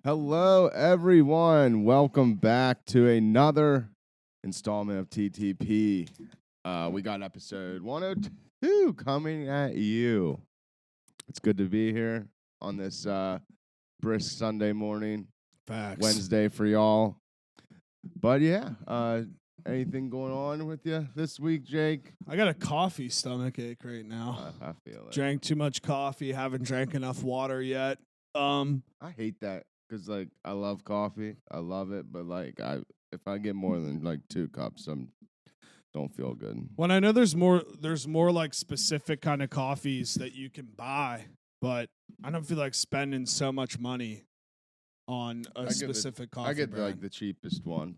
Hello, everyone. Welcome back to another installment of TTP. We got episode 102 coming at you. It's good to be here on this brisk Sunday morning, Facts. Wednesday for y'all. But yeah, anything going on with you this week, Jake? I got a coffee stomach ache right now. I feel it. Drank too much coffee, haven't drank enough water yet. I hate that. Because, like, I love coffee. I love it. But, like, if I get more than, like, 2 cups, don't feel good. When I know there's more like specific kind of coffees that you can buy, but I don't feel like spending so much money on a specific coffee I get, brand. like, the cheapest one.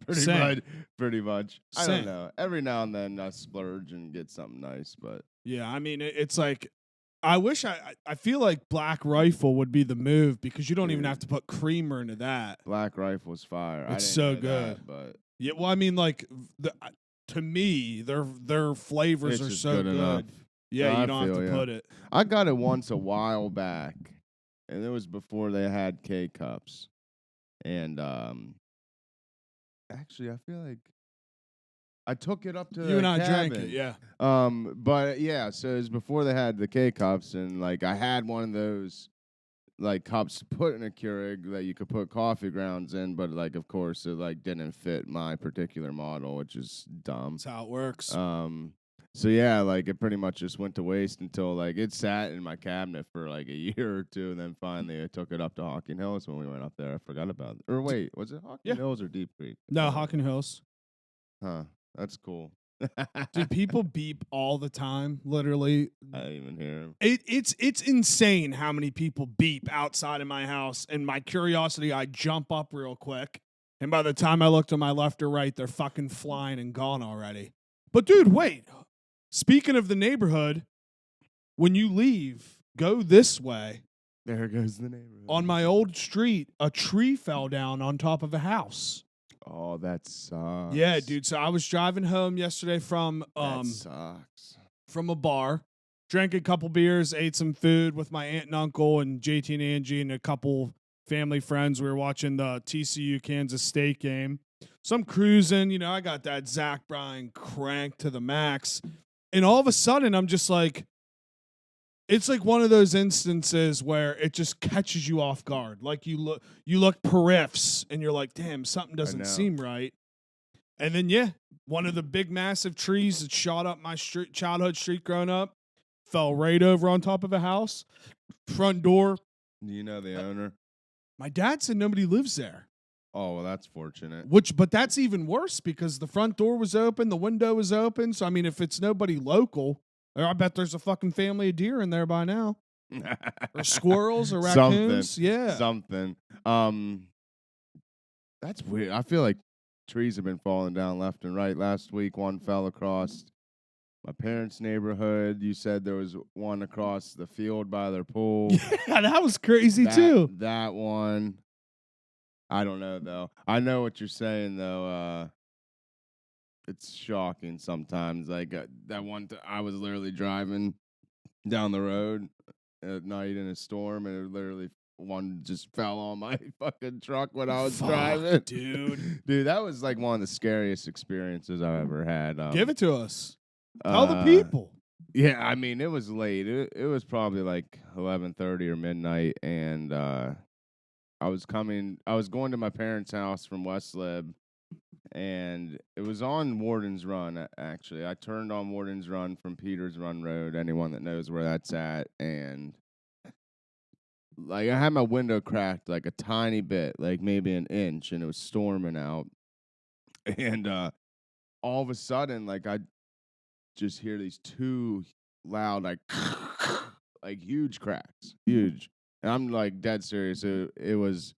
Pretty much. I Same. don't know. Every now and then I splurge and get something nice, but. Yeah, I mean, it's like, I wish I feel like Black Rifle would be the move because you don't even have to put creamer into that. Black Rifle's fire. It's I didn't so know good. That, but Yeah, well, I mean, like, to me, their flavors it's are just so good. enough. Yeah, I you don't have feel to ya. put it. I got it once a while back, and it was before they had K-Cups. And actually, I feel like I took it up to You and I cabin. drank it, yeah. But yeah, so it was before they had the K-Cups, and like I had one of those like cups put in a Keurig that you could put coffee grounds in, but like of course it like didn't fit my particular model, which is dumb. That's how it works. So yeah, like it pretty much just went to waste until like it sat in my cabinet for like a year or two, and then finally I took it up to Hocking Hills when we went up there. I forgot about it. Or wait, was it Hocking Hills or Deep Creek? No, Hocking Hills. Huh. That's cool. Dude, people beep all the time, literally. I didn't even hear him. It's insane how many people beep outside of my house, and my curiosity, I jump up real quick, and by the time I look to my left or right, they're fucking flying and gone already. But dude, wait. Speaking of the neighborhood, when you leave, go this way. There goes the neighborhood. On my old street, a tree fell down on top of a house. Oh, that sucks. Yeah, dude. So I was driving home yesterday from that sucks. From a bar, drank a couple beers, ate some food with my aunt and uncle and JT and Angie and a couple family friends. We were watching the TCU Kansas State game. So I'm cruising, I got that Zach Bryan crank to the max. And all of a sudden, I'm just like, it's like one of those instances where it just catches you off guard. Like you look periffs and you're like, damn, something doesn't seem right. And then, one of the big massive trees that shot up my childhood street growing up fell right over on top of a house. Front door. Do you know the owner? My dad said nobody lives there. Oh, well, that's fortunate. But that's even worse because the front door was open, the window was open. So, I mean, if it's nobody local, I bet there's a fucking family of deer in there by now. Or squirrels or raccoons. Something. That's weird. I feel like trees have been falling down left and right. Last week, one fell across my parents' neighborhood. You said there was one across the field by their pool. Yeah, that was crazy, too. That one. I don't know, though. I know what you're saying, though. It's shocking sometimes. Like that one, I was literally driving down the road at night in a storm, and it literally one just fell on my fucking truck when I was driving. Dude, that was like one of the scariest experiences I've ever had. Give it to us. Tell the people. Yeah, I mean, it was late. It was probably like 11:30 or midnight, and I was going to my parents' house from West Lib, and it was on Warden's Run, actually. I turned on Warden's Run from Peters Run Road, anyone that knows where that's at, and like I had my window cracked like a tiny bit, like maybe an inch, and it was storming out. And all of a sudden, like I just hear these two loud, like huge cracks. Huge. And I'm like dead serious. It was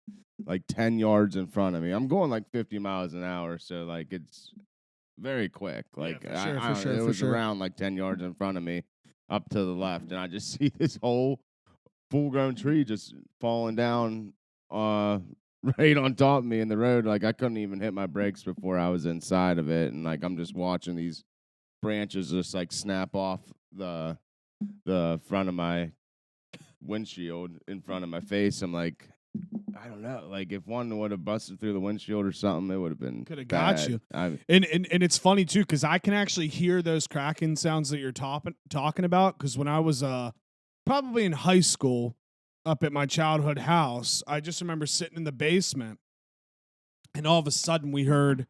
like 10 yards in front of me. I'm going like 50 miles an hour, so like it's very quick. Like for sure, it was around like 10 yards in front of me, up to the left, and I just see this whole full-grown tree just falling down right on top of me in the road. Like I couldn't even hit my brakes before I was inside of it, and like I'm just watching these branches just like snap off the front of my windshield in front of my face. I'm like, I don't know. Like if one would have busted through the windshield or something, it would have been Could have got bad. you. And it's funny too, because I can actually hear those cracking sounds that you're talking about. Because when I was probably in high school, up at my childhood house, I just remember sitting in the basement, and all of a sudden we heard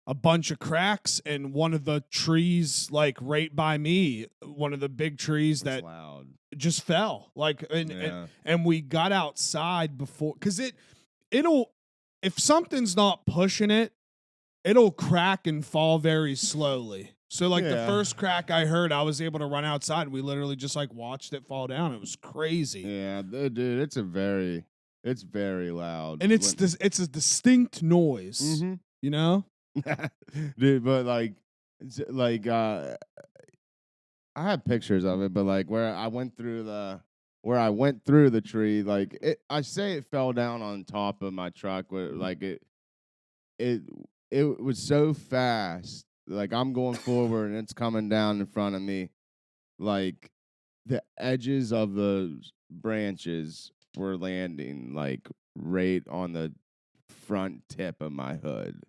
a bunch of cracks, and one of the trees, like right by me, one of the big trees It's that loud. just fell. Like, and we got outside before, because it'll, if something's not pushing it, it'll crack and fall very slowly. So like the first crack I heard, I was able to run outside, and we literally just like watched it fall down. It was crazy. Yeah, dude, it's very loud. And it's a distinct noise, you know? Dude, but like I have pictures of it, but like where I went through the tree, like I say it fell down on top of my truck, where like it was so fast. Like I'm going forward and it's coming down in front of me. Like the edges of the branches were landing like right on the front tip of my hood.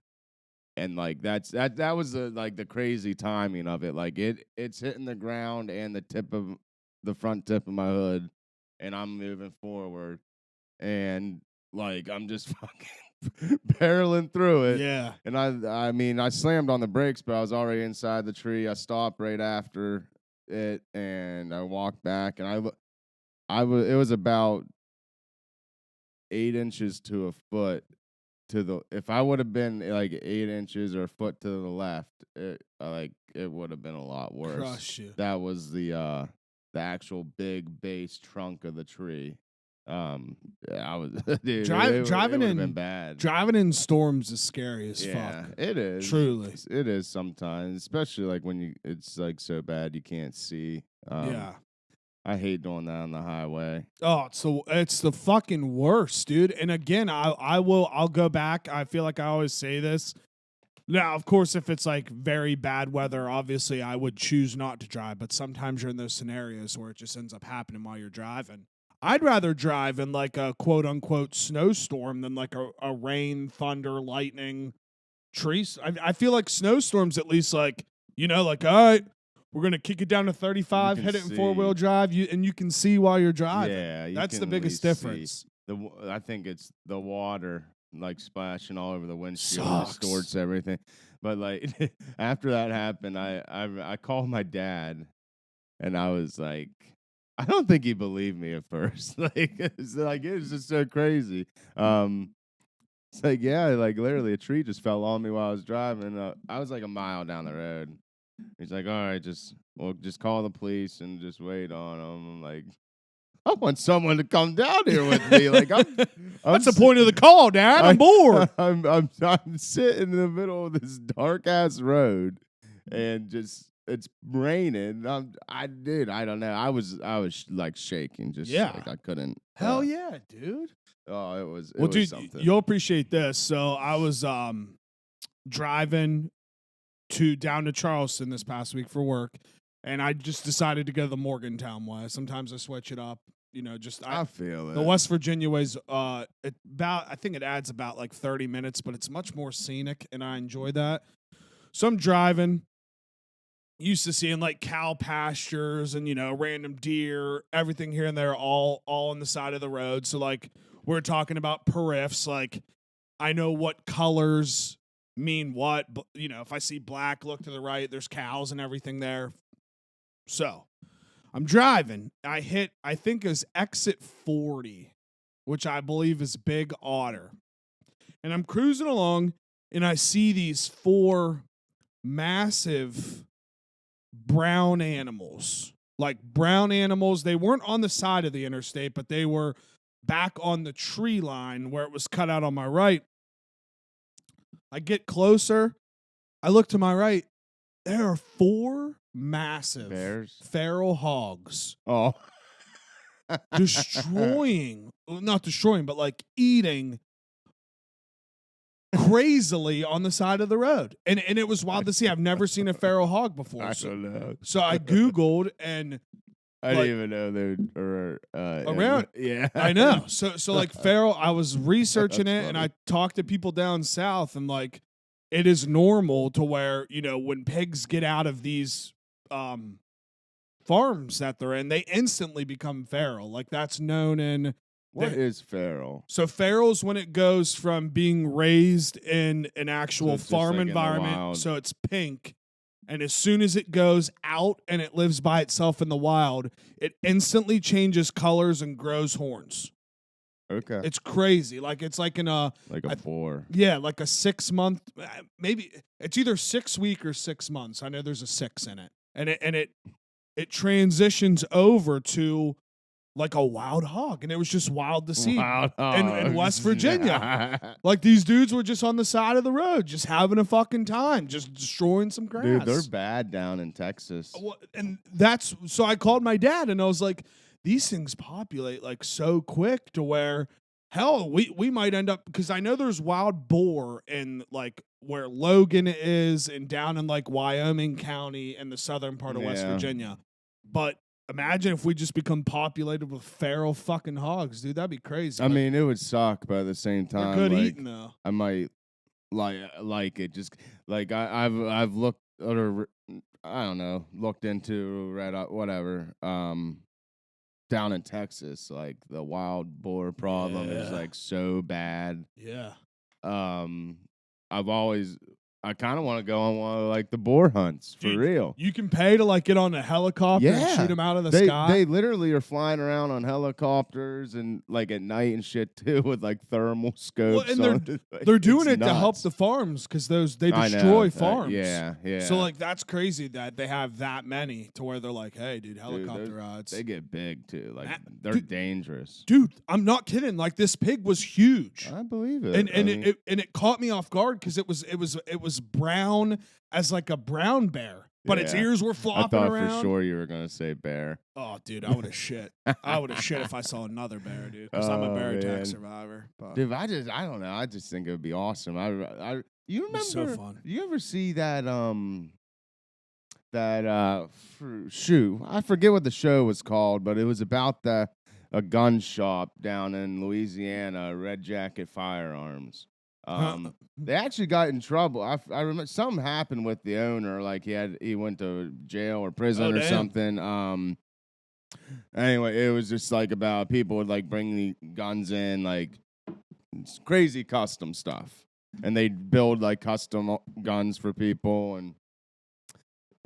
And like that was the crazy timing of it. Like it's hitting the ground and the front tip of my hood, and I'm moving forward, and like I'm just fucking barreling through it. Yeah. And I mean I slammed on the brakes, but I was already inside the tree. I stopped right after it, and I walked back, and it was about 8 inches to a foot. If I would have been like 8 inches or a foot to the left, it would have been a lot worse. Crush you. That was the actual big base trunk of the tree. I was dude, driving it in been bad. Driving in storms is scary as Yeah, fuck. it is. Truly. It is sometimes, especially like when it's like so bad you can't see. Yeah. I hate doing that on the highway. Oh, it's the fucking worst, dude. And again, I'll go back. I feel like I always say this. Now, of course, if it's like very bad weather, obviously I would choose not to drive. But sometimes you're in those scenarios where it just ends up happening while you're driving. I'd rather drive in like a quote unquote snowstorm than like a rain, thunder, lightning, trees. I feel like snowstorms at least like, like, all right, we're going to kick it down to 35, hit it in 4-wheel drive, and you can see while you're driving. Yeah, that's the biggest difference. I think it's the water like splashing all over the windshield, Sucks. distorts everything. But like after that happened, I called my dad, and I was like, I don't think he believed me at first. It was just so crazy. It's like, yeah, like literally a tree just fell on me while I was driving. I was like a mile down the road. He's like, all right, just call the police and just wait on them. I'm like, I want someone to come down here with me. Like, that's the point of the call, Dad. I'm bored. I'm sitting in the middle of this dark ass road, and just it's raining. I don't know. I was like shaking, just like I couldn't. Hell yeah, dude. Oh, it was. Well, dude, something. You'll appreciate this. So I was driving down to Charleston this past week for work, and I just decided to go the Morgantown way. Sometimes I switch it up. I feel it. The West Virginia way's I think it adds about like 30 minutes, but it's much more scenic, and I enjoy that. So I'm driving, used to seeing like cow pastures and random deer, everything here and there, all on the side of the road. So like we're talking about periffs, like I know what colors mean what, but if I see black, look to the right, there's cows and everything there. So I'm driving. I think it was exit 40, which I believe is Big Otter. And I'm cruising along, and I see these 4 massive brown animals. Like brown animals. They weren't on the side of the interstate, but they were back on the tree line where it was cut out on my right. I get closer. I look to my right. There are 4 massive bears, feral hogs. Oh, not destroying, but like eating crazily on the side of the road. And it was wild to see. I've never seen a feral hog before. I don't know. So I Googled, and I didn't even know they were around. Yeah, I know. So like feral. I was researching That's it, and funny. I talked to people down south, and like it is normal to where when pigs get out of these farms that they're in, they instantly become feral. Like that's known in. What is feral? So feral's when it goes from being raised in an actual it's just farm like in the environment, wild. so it's pink, and as soon as it goes out and it lives by itself in the wild, it instantly changes colors and grows horns. Okay. It's crazy. Like it's like in a Like a boar. yeah, like a 6 month, maybe it's either 6 week or 6 months. I know there's a 6 in it, and it transitions over to like a wild hog, and it was just wild to see Wild in West hogs. Virginia. Like these dudes were just on the side of the road, just having a fucking time, just destroying some grass. Dude, they're bad down in Texas. Well, and that's so I called my dad, and I was like, these things populate like so quick to where hell we might end up, because I know there's wild boar in like where Logan is and down in like Wyoming County and the southern part of West Yeah. Virginia, but imagine if we just become populated with feral fucking hogs, dude. That'd be crazy. I mean, it would suck, but at the same they're time, good like, eating though. I might like it. Just like I've looked or I don't know, looked into whatever. Down in Texas, like the wild boar problem is Yeah. like so bad. Yeah. I kind of want to go on one of like the boar hunts for Dude, real. You can pay to like get on a helicopter and Yeah. shoot them out of the They sky. literally are flying around on helicopters and like at night and shit too with like thermal scopes. and on. Like, They're doing it's it to help nuts. the farms because they I know. destroy farms. Yeah. So like that's crazy that they have that many to where they're like, hey, dude, helicopter those- rides. they get big too. Like they're dude- dangerous. Dude, I'm not kidding. Like this pig was huge. I believe it. And I mean, it caught me off guard because it was brown as like a brown bear, but its Yeah. ears were I flopping thought around. for sure you were gonna say bear. Oh, dude, I would have shit. I would have shit if I saw another bear, dude. Because I'm a Oh, bear attack man. survivor. But Dude, I don't know. I just think it would be awesome. You remember? was so fun. You ever see that shoot? I forget what the show was called, but it was about a gun shop down in Louisiana, Red Jacket Firearms. They actually got in trouble. I remember something happened with the owner. Like he went to jail or prison or damn. something. Anyway, it was just like about people would like bring the guns in, like it's crazy custom stuff, and they'd build like custom guns for people, and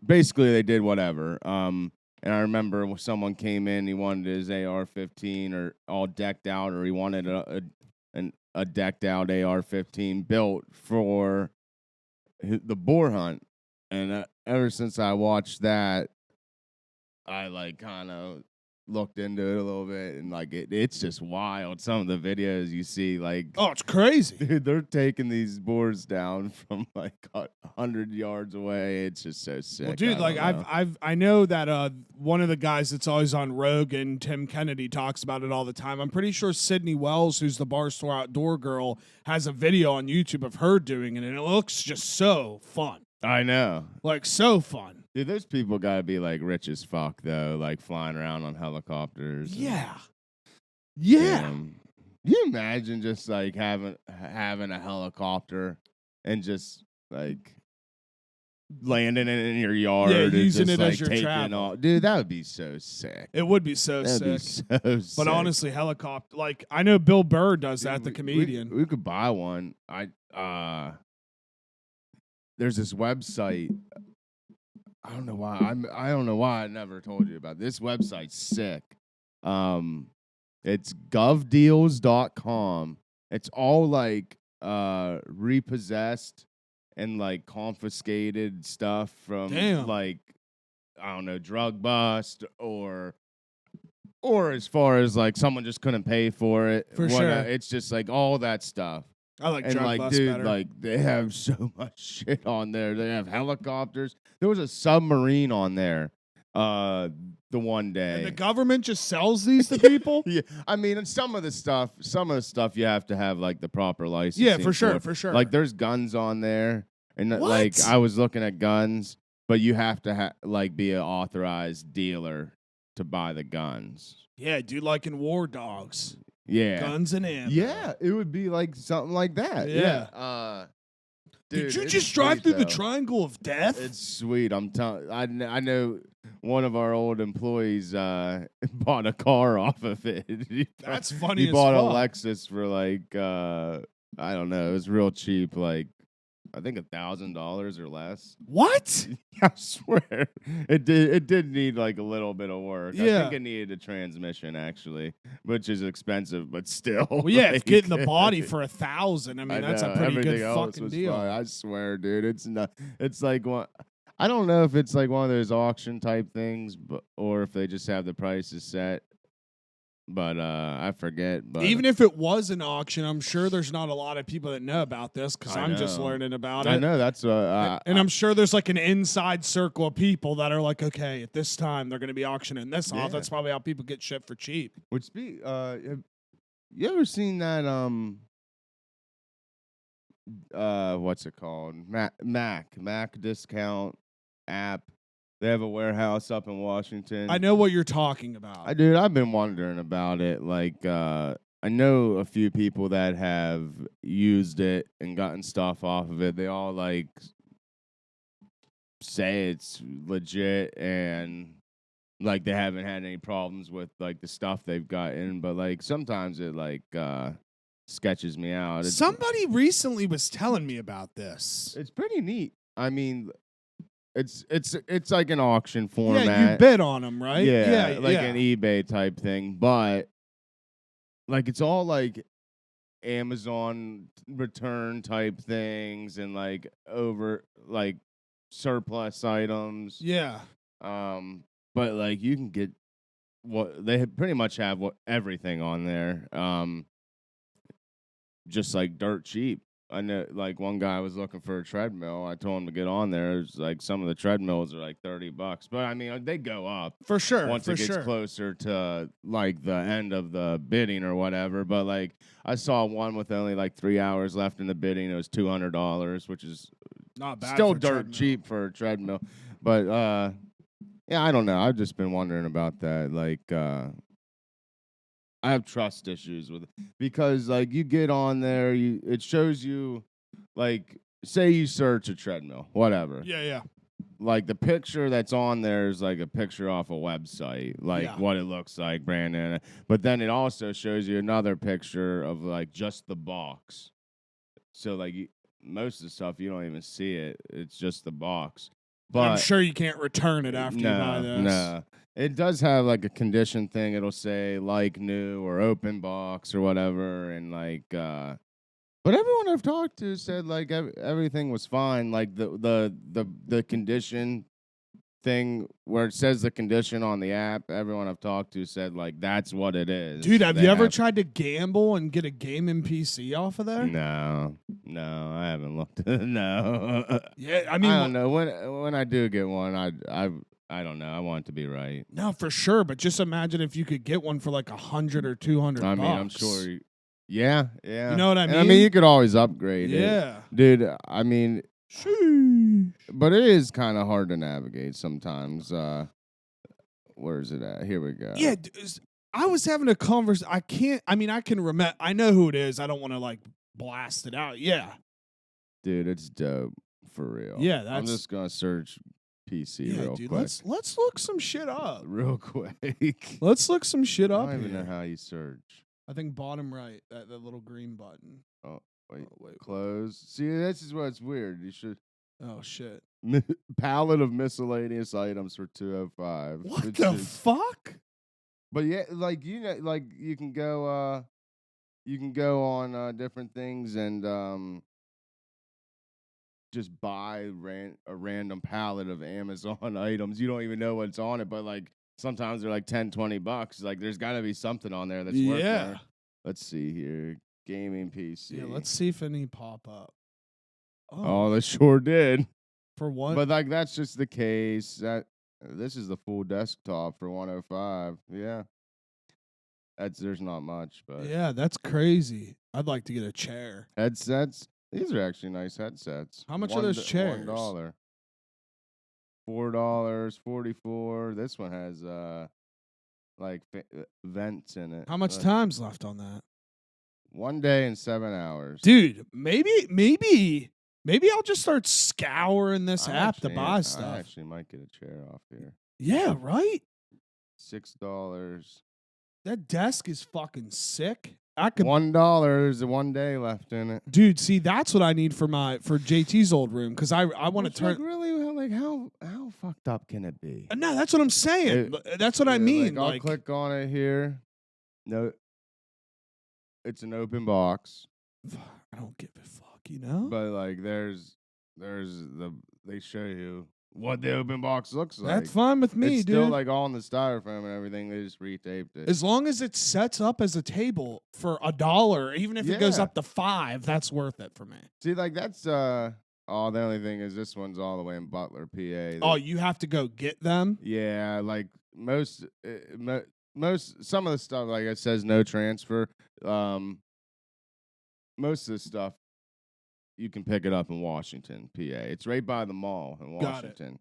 basically they did whatever. And I remember when someone came in, he wanted his AR-15 or all decked out, or he wanted a decked out AR-15 built for the boar hunt. And ever since I watched that, I like kind of looked into it a little bit, and like it's just wild. Some of the videos you see, like, oh, it's crazy. dude, they're taking these boars down from like 100 yards away. It's just so sick. Well, dude, like I know that one of the guys that's always on Rogan, Tim Kennedy, talks about it all the time. I'm pretty sure Sydney Wells, who's the Barstool Outdoor girl, has a video on YouTube of her doing it, and it looks just so fun. I know. Like so fun. Dude, those people gotta be like rich as fuck though, like flying around on helicopters. Yeah. Yeah. Can you imagine just like having a helicopter and just like landing it in your yard and using just, it as like, your taking travel. off? Dude, that would be so sick. It would be so That'd sick. be so sick. But honestly, helicopter, like I know Bill Burr does that, the We- comedian. We could buy one. There's this website. I don't know why. I don't know why I never told you about it. This website's sick. It's govdeals.com. It's all like repossessed and like confiscated stuff from Damn. like I don't know, drug bust or as far as like someone just couldn't pay for it. For sure. It's just like all that stuff. I like And drug like, bust dude, better. like they have so much shit on there. They have helicopters. There was a submarine on there the one day. And the government just sells these to people? Yeah, I mean, and some of the stuff you have to have like the proper license. Yeah, for sure. Like there's guns on there, and What? like I was looking at guns, but you have to like be an authorized dealer to buy the guns. Yeah, dude, like in War Dogs. Yeah. Guns and ammo. Yeah, it would be like something like that. Yeah. Dude, Did you it's just drive sweet, through the though. triangle of death? It's sweet. I'm telling. I know one of our old employees bought a car off of it. That's funny. He bought a fuck. Lexus for like I don't know. It was real cheap, like I think $1,000 or less. What? I swear, it did. It did need like a little bit of work. I Yeah. think it needed a transmission actually, which is expensive, but still. Well, yeah, if like, getting the body for $1,000, I mean, that's a pretty everything good else fucking was deal. fine. I swear, dude, it's not. It's like one. I don't know if it's like one of those auction type things, but or if they just have the prices set. But I forget. But Even if it was an auction, I'm sure there's not a lot of people that know about this because I I'm just know. learning about it. I know that's and I'm sure there's like an inside circle of people that are like, okay, at this time they're going to be auctioning this off. Yeah. That's probably how people get shit for cheap. Which be have you ever seen that what's it called? Mac discount app. They have a warehouse up in Washington. I know what you're talking about. I've been wondering about it. Like I know a few people that have used it and gotten stuff off of it. They all like say it's legit and like they haven't had any problems with like the stuff they've gotten, but like sometimes it like sketches me out. Somebody recently was telling me about this. It's pretty neat. I mean, it's like an auction format. Yeah, you bid on them, right? Yeah, like an eBay type thing, but like it's all like Amazon return type things and like over like surplus items. Yeah. But like you can get what they pretty much have everything on there. Just like dirt cheap. I know, like one guy was looking for a treadmill. I told him to get on there. It's like some of the treadmills are like $30, but I mean they go up for sure once it gets closer to like the end of the bidding or whatever. But like I saw one with only like 3 hours left in the bidding. It was $200, which is not bad. Still dirt cheap for a treadmill, but yeah, I don't know. I've just been wondering about that. Like I have trust issues with it because like you get on there, it shows you like say you search a treadmill, whatever. Yeah. Like the picture that's on there is like a picture off a website, like what it looks like, Brandon. But then it also shows you another picture of like just the box. So like most of the stuff you don't even see it; it's just the box. But I'm sure you can't return it after you buy this. No. It does have like a condition thing. It'll say like new or open box or whatever, and like. But everyone I've talked to said like everything was fine. Like the condition thing where it says the condition on the app. Everyone I've talked to said like that's what it is. Dude, have you ever tried to gamble and get a gaming PC off of there? No, I haven't looked. No. Yeah, I mean, I don't know when I do get one. I don't know. I want it to be right. No, for sure. But just imagine if you could get one for like $100 or $200. I mean, I'm sure. Yeah. You know what I mean? And I mean, you could always upgrade it. Yeah. Dude, I mean, sheesh. But it is kind of hard to navigate sometimes. Where is it at? Here we go. Yeah, I was having a conversation. I can remember. I know who it is. I don't want to like blast it out. Yeah. Dude, it's dope. For real. Yeah, I'm just going to search PC real quick. Let's look some shit up. Real quick. Let's look some shit up. I don't even know how you search. I think bottom right, that little green button. Oh, wait. Close. See, this is what's weird. You should. Oh, shit. Palette of miscellaneous items for $205. What the fuck? But yeah, like you can go on different things and just buy a random palette of Amazon items. You don't even know what's on it, but like sometimes they're like $10-$20. Like there's got to be something on there that's worth there. Let's see here. Gaming PC. Yeah, let's see if any pop up. Oh, they sure did. For what? But like that's just the case. This is the full desktop for $105. Yeah. There's not much, but yeah, that's crazy. I'd like to get a chair. Headsets. These are actually nice headsets. How much are those chairs? $1. $4.44. This one has like vents in it. How much time's left on that? 1 day and 7 hours. Dude, maybe I'll just start scouring this app to buy stuff. I actually might get a chair off here. Yeah, right? $6. That desk is fucking sick. I could $1. There's 1 day left in it. Dude, see, that's what I need for JT's old room because I want to turn. Like really, how fucked up can it be? No, that's what I'm saying. That's what I mean. I'll click on it here. No, it's an open box. I don't give a fuck, you know. But like, they show you what the open box looks like. That's fine with me, it's dude. Still like all in the styrofoam and everything. They just retaped it. As long as it sets up as a table for $1, even if it goes up to $5, that's worth it for me. See, like that's the only thing is this one's all the way in Butler, PA. You have to go get them? Yeah, like most some of the stuff, like it says no transfer. Most of the stuff you can pick it up in Washington, PA. It's right by the mall in Washington.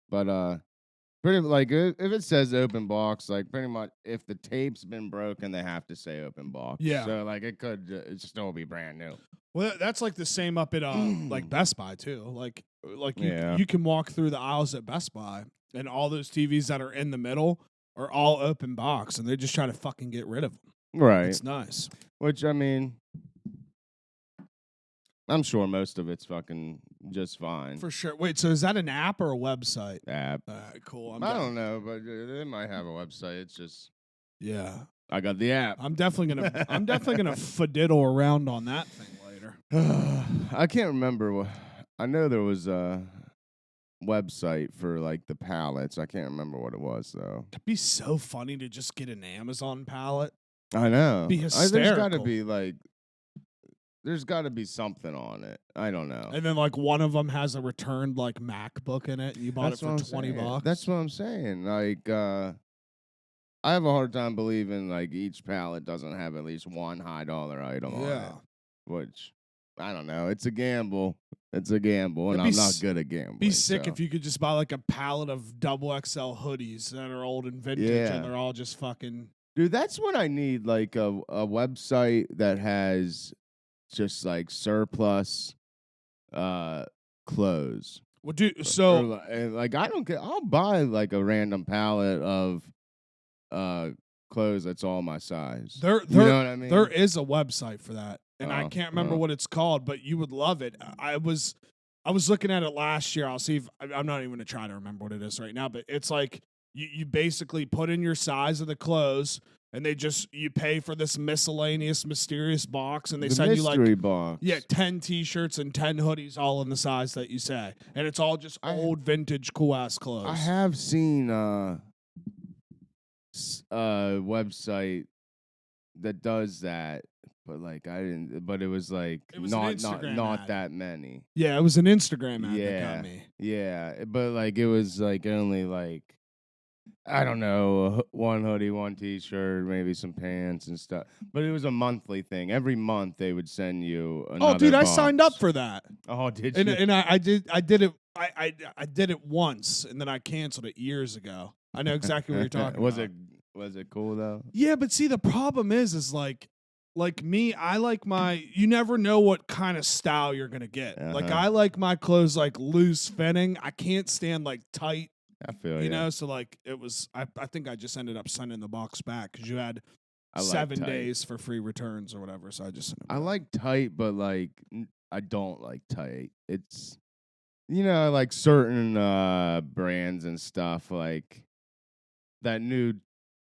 But pretty like if it says open box, like pretty much if the tape's been broken, they have to say open box. Yeah. So like it could still be brand new. Well, that's like the same up at like Best Buy too. Like you can walk through the aisles at Best Buy and all those TVs that are in the middle are all open box and they just try to fucking get rid of them. Right. It's nice. Which I mean, I'm sure most of it's fucking just fine. For sure. Wait, so is that an app or a website? App. All right, cool. I don't know, but they might have a website. It's just I got the app. I'm definitely gonna fadiddle around on that thing later. I can't remember. I know there was a website for like the pallets. I can't remember what it was though. It'd be so funny to just get an Amazon pallet. I know. Be hysterical. There's got to be something on it. I don't know. And then like one of them has a returned like MacBook in it, and you bought it for $20. That's what I'm saying. Like, I have a hard time believing like each pallet doesn't have at least one $high item on it. Which I don't know. It's a gamble. And I'm not good at gambling. Be sick if you could just buy like a pallet of XXL hoodies that are old and vintage, and they're all just fucking. Dude, that's what I need. Like a website that has just like surplus clothes. Well, dude, so like I don't care. I'll buy like a random pallet of clothes that's all my size. You know what I mean? There is a website for that, and I can't remember what it's called, but you would love it. I was looking at it last year. I'll see if I'm not even going to try to remember what it is right now, but it's like you basically put in your size of the clothes. And you pay for this miscellaneous, mysterious box, and they send you like box. 10 T-shirts and 10 hoodies, all in the size that you say, and it's all just old, vintage, cool ass clothes. I have seen a website that does that, but like I didn't. But it was like not that many. Yeah, it was an Instagram ad that got me. Yeah, but like it was like only like. I don't know, one hoodie, one T-shirt, maybe some pants and stuff. But it was a monthly thing. Every month they would send you another dude, box. I signed up for that. Oh, did you? And I did it. I did it once, and then I canceled it years ago. I know exactly what you're talking about. Was it cool though? Yeah, but see, the problem is like me, I like you never know what kind of style you're gonna get. Like I like my clothes like loose fitting. I can't stand like tight. I feel you know, so like it was. I think I just ended up sending the box back because you had I 7 days for free returns or whatever. So I just sent it back. I like tight, but like I don't like tight. It's like certain brands and stuff like that new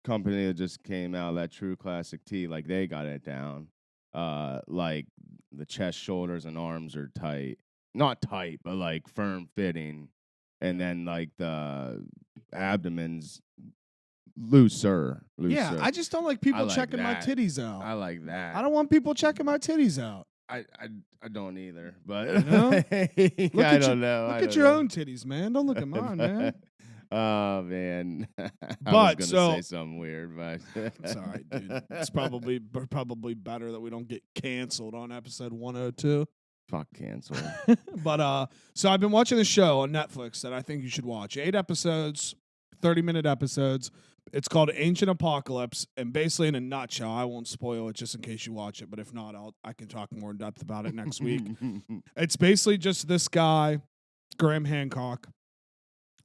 company that just came out, that True Classic Tee. Like they got it down. Like the chest, shoulders, and arms are tight. Not tight, but like firm fitting. And then, like, the abdomen's looser. Yeah, I just don't like people checking my titties out. I like that. I don't want people checking my titties out. I don't either, but I don't know. Look at your own titties, man. Don't look at mine, man. Oh, man. I was going to say something weird, but it's all right, dude. It's probably better that we don't get canceled on episode 102. Fuck cancel. But so I've been watching a show on Netflix that I think you should watch. 8 episodes, 30-minute episodes. It's called Ancient Apocalypse, and basically, in a nutshell, I won't spoil it just in case you watch it. But if not, I can talk more in depth about it next week. It's basically just this guy, Graham Hancock,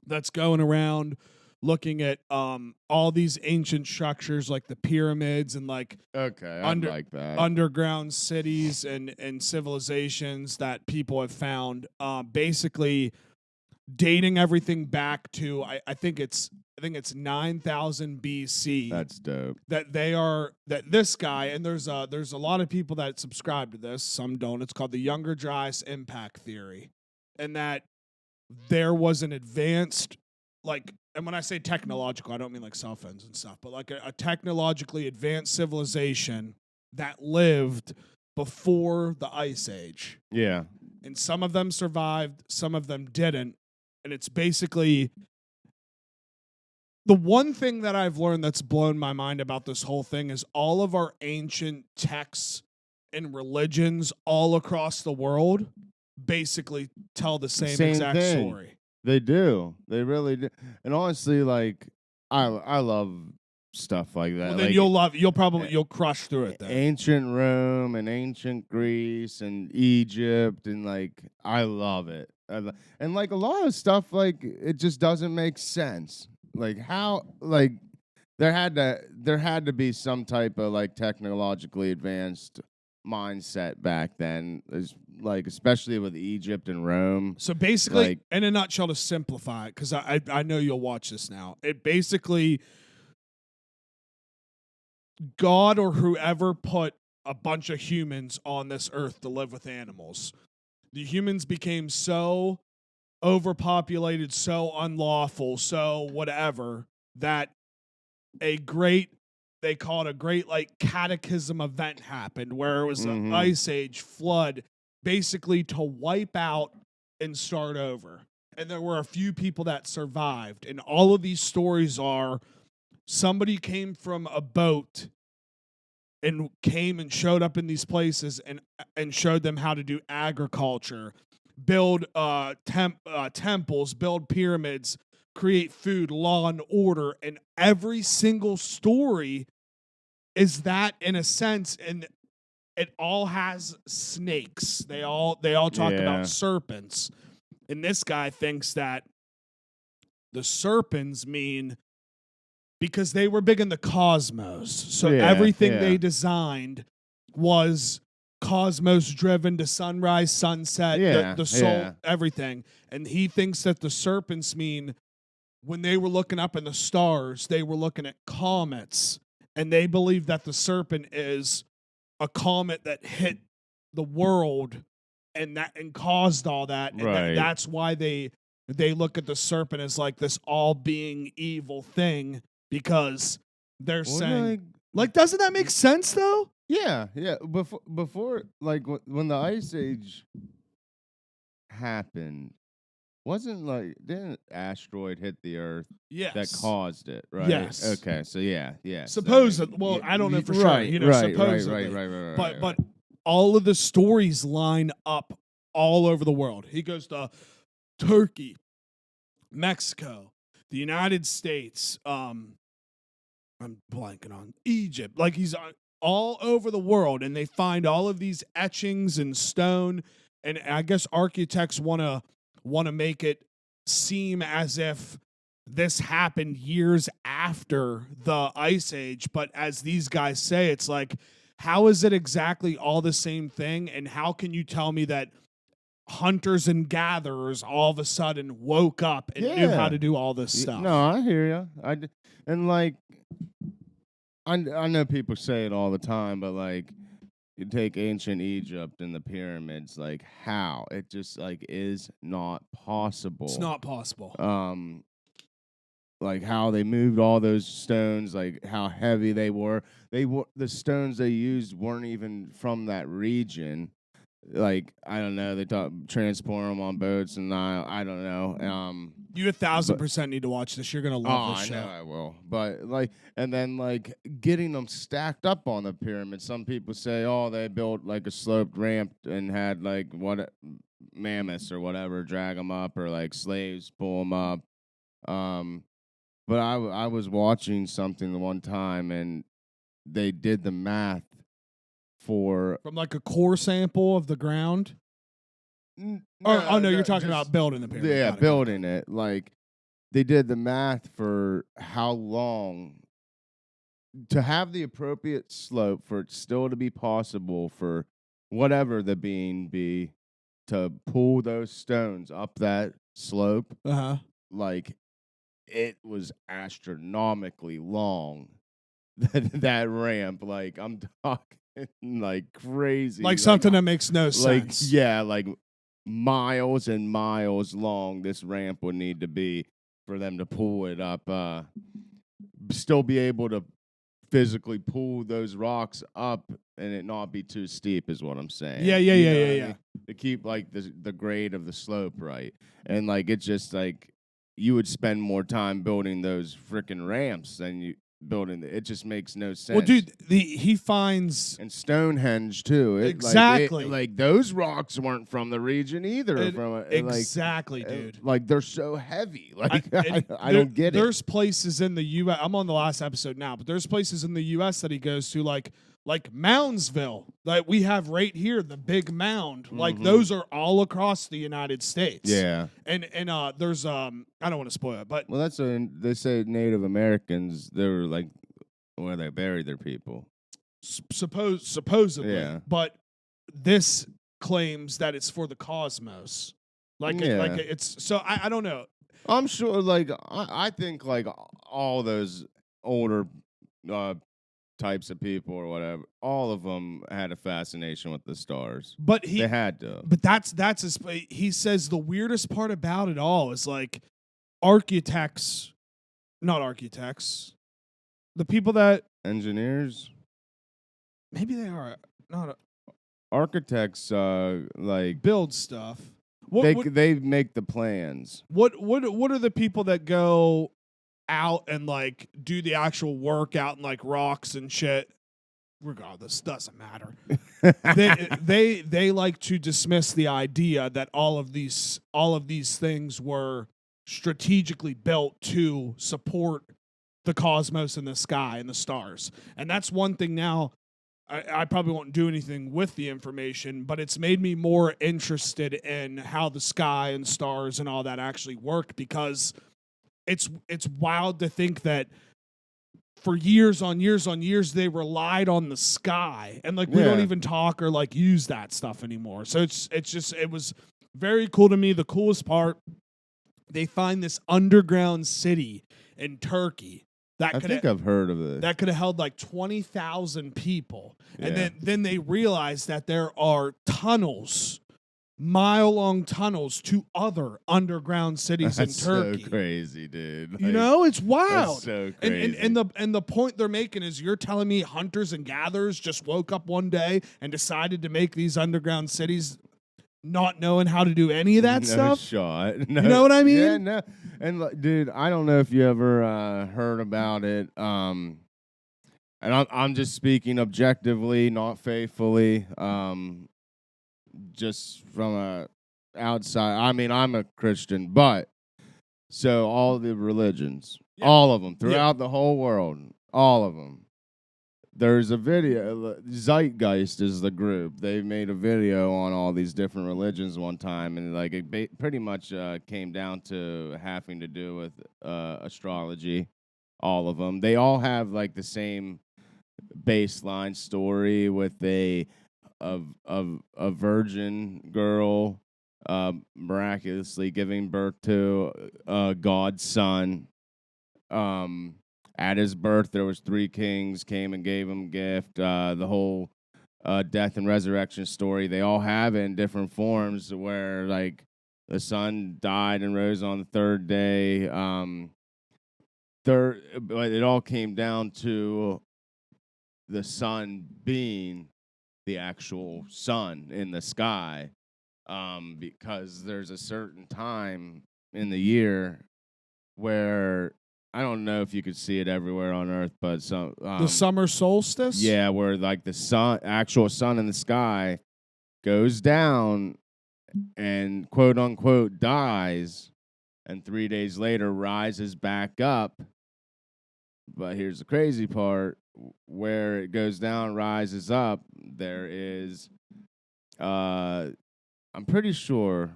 that's going around looking at all these ancient structures like the pyramids and like Okay, I like that. underground cities and civilizations that people have found. Basically dating everything back to I think it's 9,000 BC. That's dope. That this guy, and there's a lot of people that subscribe to this, some don't. It's called the Younger Dryas impact theory, and that there was an advanced, like, and when I say technological, I don't mean like cell phones and stuff, but like a technologically advanced civilization that lived before the Ice Age. Yeah. And some of them survived, some of them didn't. And it's basically the one thing that I've learned that's blown my mind about this whole thing is all of our ancient texts and religions all across the world basically tell the same exact thing. story. They do. They really do. And honestly, like, I love stuff like that. Well, then like, you'll crush through it then. Ancient Rome and ancient Greece and Egypt, and like, I love it. And like a lot of stuff, like, it just doesn't make sense. Like, how, like, there had to be some type of like technologically advanced mindset back then, like, especially with Egypt and Rome. So basically, like, in a nutshell, to simplify it, because I know you'll watch this now, it basically, God or whoever put a bunch of humans on this earth to live with animals. The humans became so overpopulated, so unlawful, so whatever, that they call it a great like cataclysm event happened where it was an ice age flood, basically to wipe out and start over. And there were a few people that survived. And all of these stories are somebody came from a boat and came and showed up in these places and showed them how to do agriculture, build temples, build pyramids, create food, law and order. And every single story is that, in a sense, and it all has snakes. They all talk about serpents. And this guy thinks that the serpents mean because they were big in the cosmos. So everything they designed was cosmos driven to sunrise, sunset, the soul, everything. And he thinks that the serpents mean when they were looking up in the stars, they were looking at comets, and they believe that the serpent is a comet that hit the world and caused all that. And that's why they look at the serpent as like this all being evil thing, because they're saying, like, doesn't that make sense though? Yeah. Before like when the Ice Age happened, didn't asteroid hit the Earth? Yes. That caused it, right? Yes. Okay, so yeah. Supposedly, well, I don't know for sure. Supposedly. Right. But all of the stories line up all over the world. He goes to Turkey, Mexico, the United States. I'm blanking on Egypt. Like, he's all over the world, and they find all of these etchings in stone. And I guess architects want to make it seem as if this happened years after the Ice Age. But as these guys say, it's like, how is it exactly all the same thing? And how can you tell me that hunters and gatherers all of a sudden woke up and knew how to do all this stuff? No, I hear you. And like, I know people say it all the time, but like, you take ancient Egypt and the pyramids, like, how? It just like is not possible. It's not possible. Like how they moved all those stones, like how heavy they were. The stones they used weren't even from that region. Like, I don't know, they transport them on boats and I don't know. You 1,000% need to watch this. You're gonna love this show. I know I will. But like, and then like getting them stacked up on the pyramid. Some people say, oh, they built like a sloped ramp and had like mammoths or whatever drag them up, or like slaves pull them up. But I was watching something the one time, and they did the math for From like a core sample of the ground. No, you're talking about building the pyramid. Yeah, Got it. building it. Like they did the math for how long to have the appropriate slope for it still to be possible for whatever the being be to pull those stones up that slope. Like it was astronomically long. That ramp, like I'm talking like crazy, Like something that makes no sense. Yeah, like miles and miles long. This ramp would need to be for them to pull it up. Still be able to physically pull those rocks up and it not be too steep is what I'm saying. Yeah. I mean? To keep like the grade of the slope right. And like it's just like you would spend more time building those freaking ramps than you building it just makes no sense. Well, dude, he finds and Stonehenge too. Exactly. Like those rocks weren't from the region either. Exactly, dude. Like they're so heavy. Like I don't get it. There's places in the U.S. I'm on the last episode now, but there's places in the U.S. that he goes to, like Moundsville, that we have right here, the big mound. Like those are all across the United States. Yeah. And there's I don't want to spoil it, but well, that's they say Native Americans. They were like where they buried their people. Supposedly, yeah. But this claims that it's for the cosmos. It's so I don't know. I'm sure. Like I think like all those older types of people or whatever, all of them had a fascination with the stars. But they had to. But that's he says the weirdest part about it all is like architects, not architects, the people that engineers. Maybe they are not architects. Like build stuff. They make the plans. What are the people that go out and like do the actual work out in like rocks and shit? Regardless, doesn't matter. they like to dismiss the idea that all of these things were strategically built to support the cosmos and the sky and the stars. And that's one thing now. I probably won't do anything with the information, but it's made me more interested in how the sky and stars and all that actually work, because it's wild to think that for years on years they relied on the sky, and like we don't even talk or like use that stuff anymore. So it was very cool to me. The coolest part, they find this underground city in Turkey. I think I've heard of it. That could have held like 20,000 people. Yeah. And then they realized that there are tunnels, mile-long tunnels to other underground cities in Turkey. So crazy, dude. Like, you know, it's wild. That's so crazy. And the point they're making is, you're telling me hunters and gatherers just woke up one day and decided to make these underground cities not knowing how to do any of that stuff? Shot. No, you know what I mean? Yeah, no. And dude, I don't know if you ever heard about it. And I'm just speaking objectively, not faithfully. Just from a outside. I mean, I'm a Christian, but so all the religions, all of them throughout the whole world, all of them. There's a video, Zeitgeist is the group. They made a video on all these different religions one time, and like it pretty much came down to having to do with astrology, all of them. They all have like the same baseline story with a virgin girl miraculously giving birth to God's son. At his birth, there was 3 kings came and gave him a gift. The whole death and resurrection story, they all have it in different forms, where like the son died and rose on the 3rd day. But it all came down to the sun being the actual sun in the sky, because there's a certain time in the year where, I don't know if you could see it everywhere on Earth, but some the summer solstice. Yeah, where like the actual sun in the sky, goes down and quote unquote dies, and 3 days later rises back up But here's the crazy part: where it goes down, rises up. There is, I'm pretty sure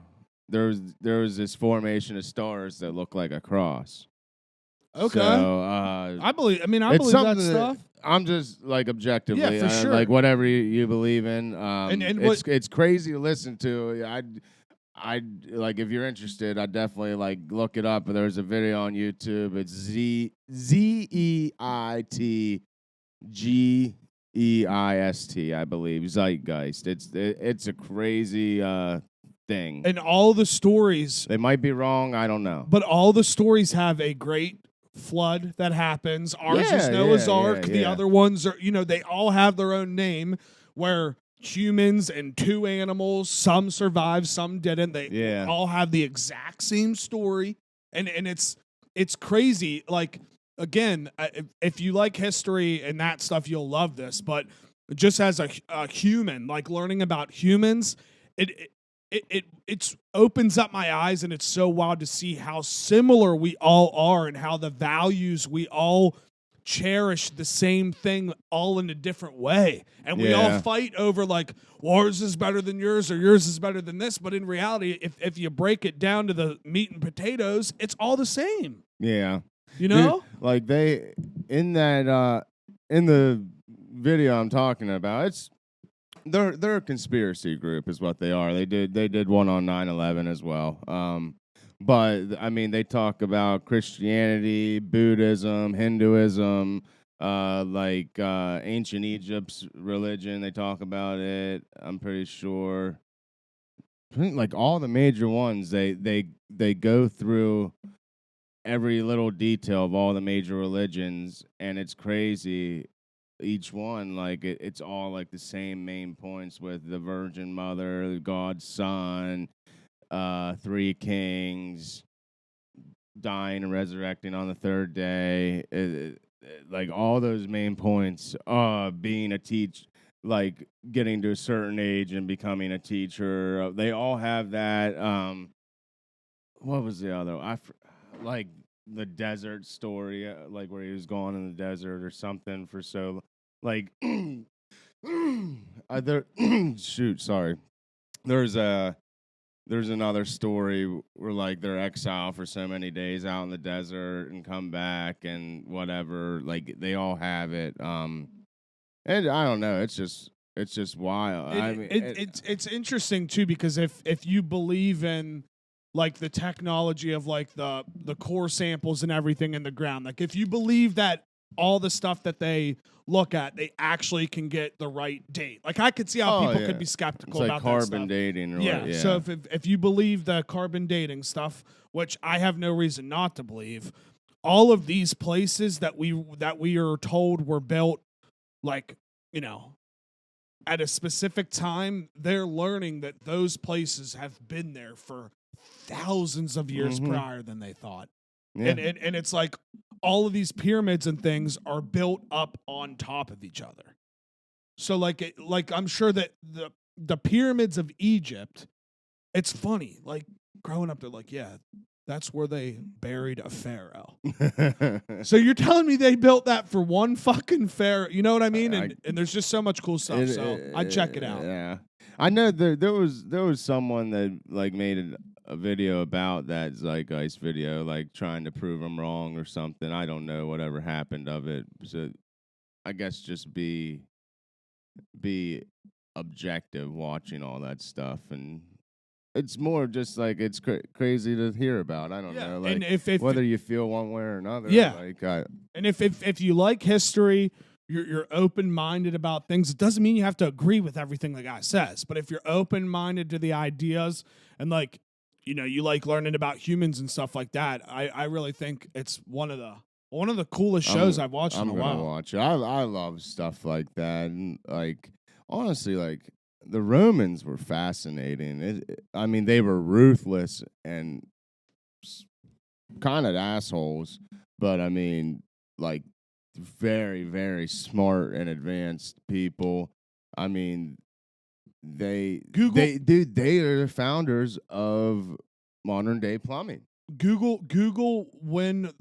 there was this formation of stars that look like a cross. Okay. So I believe it's something that stuff. I'm just like objectively, Yeah, for sure. like whatever you believe in. And it's crazy to listen to. I like if you're interested, I definitely like look it up. There's a video on YouTube. It's Zeitgeist, I believe. Zeitgeist. It's a crazy thing. and all the stories, They might be wrong. I don't know. but all the stories have a great flood that happens. Ours is Yeah, Noah's yeah, Ark. yeah, The yeah. other ones are, they all have their own name where humans and two animals, some survived, some didn't. They Yeah. all have the exact same story. And it's crazy. Like, again, if you like history and that stuff, you'll love this. But just as a human, like learning about humans, it opens up my eyes, and it's so wild to see how similar we all are and how the values we all cherish the same thing all in a different way. And we all Yeah. fight over like, ours is better than yours or yours is better than this. But in reality, if you break it down to the meat and potatoes, it's all the same. Yeah. You know? Dude, like they in that in the video I'm talking about, they're a conspiracy group is what they are. They did one on 9/11 as well. But I mean they talk about Christianity, Buddhism, Hinduism, ancient Egypt's religion. They talk about it. I'm pretty sure. I think like all the major ones, they go through every little detail of all the major religions, and it's crazy. Each one, like it's all like the same main points with the Virgin Mother, God's Son, three kings, dying and resurrecting on the third day. Like all those main points, being a like getting to a certain age and becoming a teacher. They all have that. What was the other? Like the desert story, like where he was gone in the desert or something for so, like, there. Shoot, sorry. There's another story where like they're exiled for so many days out in the desert and come back and whatever. Like they all have it. And I don't know. It's just wild. It's interesting too, because if you believe in like the technology of like the core samples and everything in the ground, like if you believe that all the stuff that they look at, they actually can get the right date. Like I could see how people could be skeptical it's like about carbon that stuff. dating. Or Yeah. what, So if you believe the carbon dating stuff, which I have no reason not to believe, all of these places that we are told were built, like, at a specific time, they're learning that those places have been there for thousands of years prior than they thought. Yeah. And it's like all of these pyramids and things are built up on top of each other. So like I'm sure that the pyramids of Egypt, it's funny. Like growing up, they're like, yeah, that's where they buried a pharaoh. So you're telling me they built that for one fucking pharaoh? You know what I mean? And there's just so much cool stuff. I'd check it out. Yeah, I know there was someone that like made a video about that Zeitgeist video, like trying to prove them wrong or something. I don't know whatever happened of it. So I guess just be objective watching all that stuff, and it's more just like it's crazy to hear about. I don't know, like, and if whether you feel one way or another. Yeah. Like and if you like history, you're open minded about things. It doesn't mean you have to agree with everything the guy says, but if you're open minded to the ideas and like, you like learning about humans and stuff like that, I really think it's one of the coolest shows I've watched in a while. I'm gonna watch it. I love stuff like that, and like honestly, like the Romans were fascinating. I mean, they were ruthless and kind of assholes, but I mean, like very, very smart and advanced people. I mean, they are the founders of modern day plumbing. Google when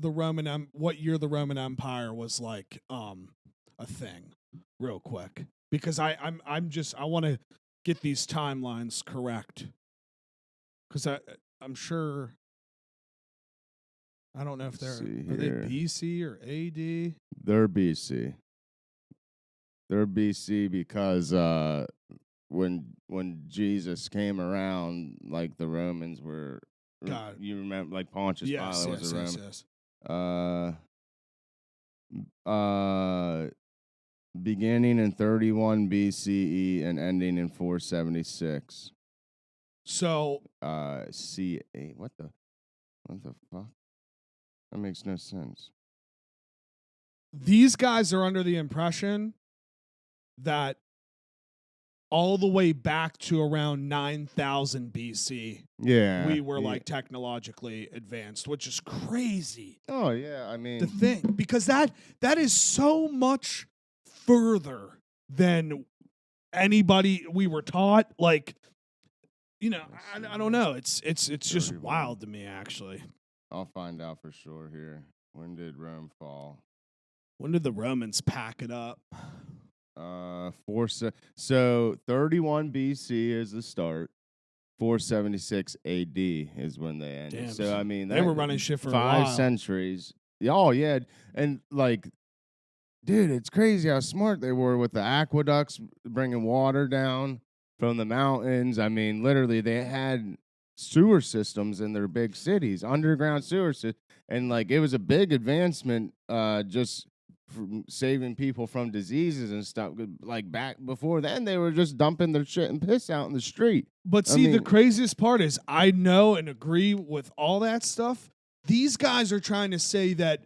what year the Roman Empire was like a thing, real quick, because I want to get these timelines correct, because I'm sure. I don't know if are they BC or AD. They're BC. They're BC because when Jesus came around, like the Romans were. God. You remember, like Pontius Pilate was a Roman. Yes. Beginning in 31 BCE and ending in 476. So C8. What the fuck? That makes no sense. These guys are under the impression that all the way back to around 9000 BC, we were like technologically advanced, which is crazy. Oh yeah, I mean, to think, because that is so much further than anybody we were taught. Like, I don't know. It's just wild to me, actually. I'll find out for sure here. When did Rome fall? When did the Romans pack it up? So 31 BC is the start. 476 AD is when they ended. Damn. So I mean, they were running shit for 5 a while. centuries. Oh yeah, and like, dude, it's crazy how smart they were with the aqueducts bringing water down from the mountains. I mean, literally, they had sewer systems in their big cities, underground sewer systems, and like it was a big advancement, just from saving people from diseases and stuff. Like back before then, they were just dumping their shit and piss out in the street. But see, the craziest part is I know and agree with all that stuff. These guys are trying to say that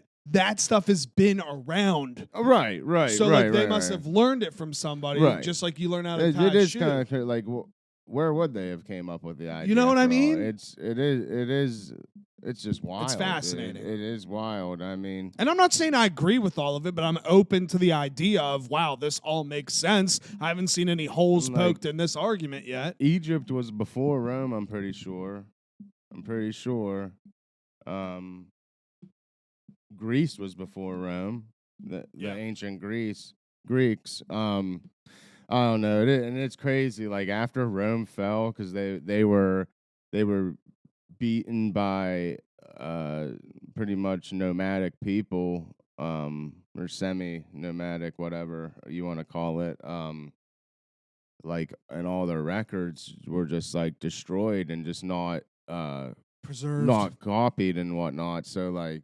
stuff has been around. Right. So they must have learned it from somebody, just like you learn how to tie It is shoe. kind of like, where would they have came up with the idea? You know what I mean? It's just wild. It's fascinating. It is wild. I mean, and I'm not saying I agree with all of it, but I'm open to the idea of, wow, this all makes sense. I haven't seen any holes poked in this argument yet. Egypt was before Rome, I'm pretty sure. Greece was before Rome. The ancient Greeks. I don't know, and it's crazy. Like after Rome fell, because they were beaten by pretty much nomadic people, or semi-nomadic, whatever you want to call it. Like, and all their records were just like destroyed and just not preserved, not copied and whatnot. So like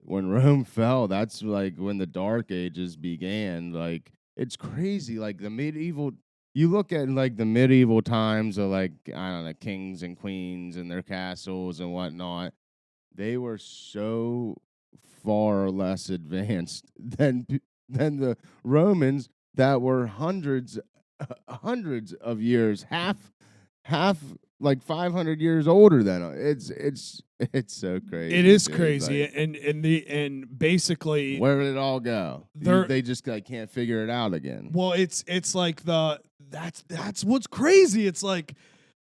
when Rome fell, that's like when the Dark Ages began. Like, it's crazy. Like the medieval, you look at like the medieval times of like, I don't know, kings and queens and their castles and whatnot. They were so far less advanced than the Romans that were hundreds of years, half like 500 years older than us. It's so crazy. It is crazy, like, and basically, where did it all go? They just like can't figure it out again. Well, it's like that's what's crazy. It's like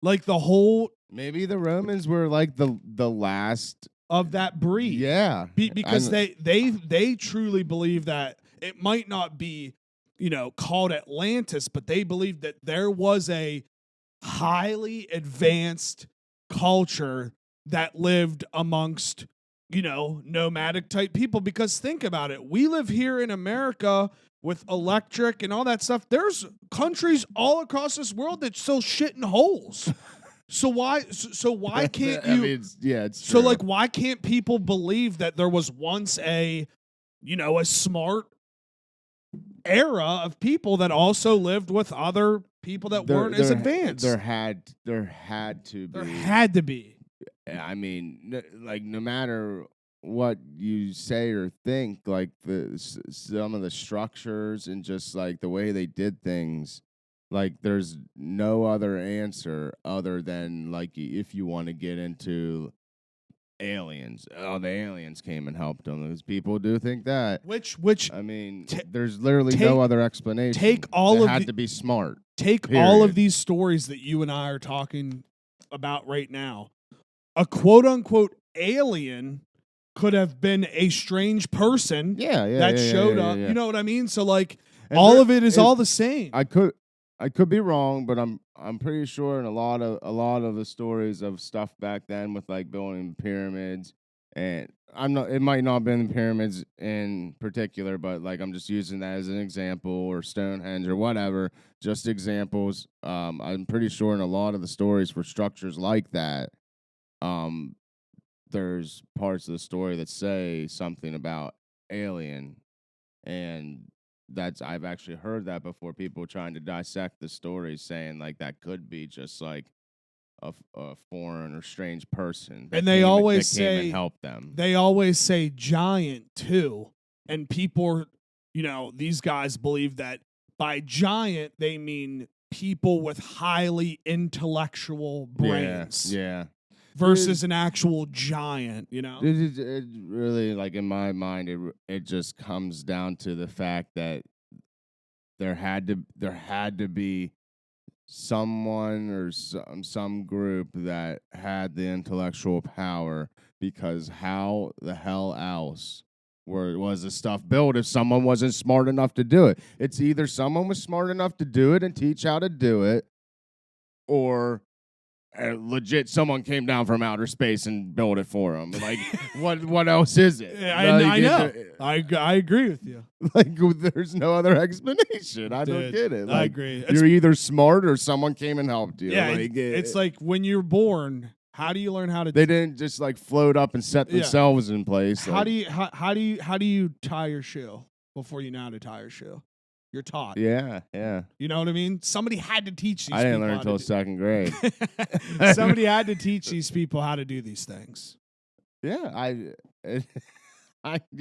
the whole, maybe the Romans were like the last of that breed. Yeah, because they truly believe that it might not be, called Atlantis, but they believe that there was a highly advanced culture that lived amongst, nomadic type people. Because think about it, we live here in America with electric and all that stuff. There's countries all across this world that still shit in holes. So why can't you? I mean, it's so true. like, why can't people believe that there was once a smart era of people that also lived with other people that weren't as advanced? There had to be. There had to be. I mean, like, no matter what you say or think, like some of the structures and just like the way they did things, like there's no other answer other than like if you want to get into aliens. Oh, the aliens came and helped them. Those people do think that. Which I mean, there's literally no other explanation. Take all had to be smart. Take all of these stories that you and I are talking about right now. A quote unquote alien could have been a strange person that showed up. You know what I mean? So like And all of it is all the same. I could be wrong, but I'm pretty sure in a lot of the stories of stuff back then with like building pyramids, and it might not have been the pyramids in particular, but like I'm just using that as an example, or Stonehenge or whatever, just examples. I'm pretty sure in a lot of the stories for structures like that, there's parts of the story that say something about alien, and I've actually heard that before. People trying to dissect the stories, saying like that could be just like a foreign or strange person, and they always came say and helped them. They always say giant too, and people, these guys believe that by giant they mean people with highly intellectual brains. Yeah. Versus an actual giant, It really, like in my mind, it just comes down to the fact that there had to be someone or some group that had the intellectual power, because how the hell else was the stuff built if someone wasn't smart enough to do it? It's either someone was smart enough to do it and teach how to do it, or legit someone came down from outer space and built it for them. Like, what else is it? I know. I agree with you. Like, there's no other explanation. I don't get it. Like, I agree. You're either smart or someone came and helped you. Yeah, like, it's like when you're born, how do you learn how to? They didn't just like float up and set themselves in place. How do you tie your shoe before you know how to tie your shoe? You're taught. Yeah. You know what I mean? Somebody had to teach these people. I didn't learn until second grade. Somebody had to teach these people how to do these things. Yeah,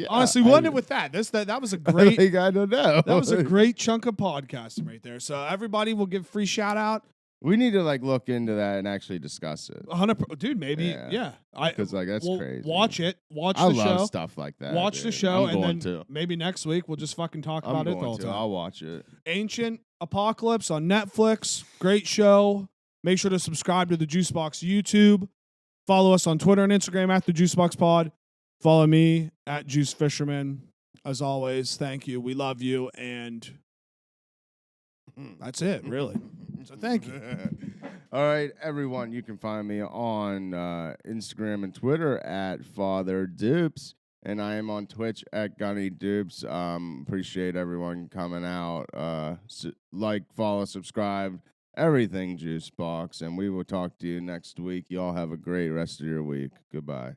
honestly, what it with that? That was a great. I don't know. That was a great chunk of podcasting right there. So everybody will give free shout out. We need to like look into that and actually discuss it. 100, dude. Maybe, yeah. Because like that's crazy. Watch it. Watch I the show. love stuff like that. Watch the show, I'm and then to. maybe next week we'll just fucking talk about it the whole time. I'll watch it. Ancient Apocalypse on Netflix. Great show. Make sure to subscribe to the Juicebox YouTube. Follow us on Twitter and Instagram at the Juicebox Pod. Follow me at Juice Fisherman. As always, thank you. We love you, and that's it, really. So thank you. All right, everyone. You can find me on Instagram and Twitter at Father Dupes, and I am on Twitch at Gunny Dupes. Appreciate everyone coming out. Like, follow, subscribe, everything Juicebox, and we will talk to you next week. Y'all have a great rest of your week. Goodbye.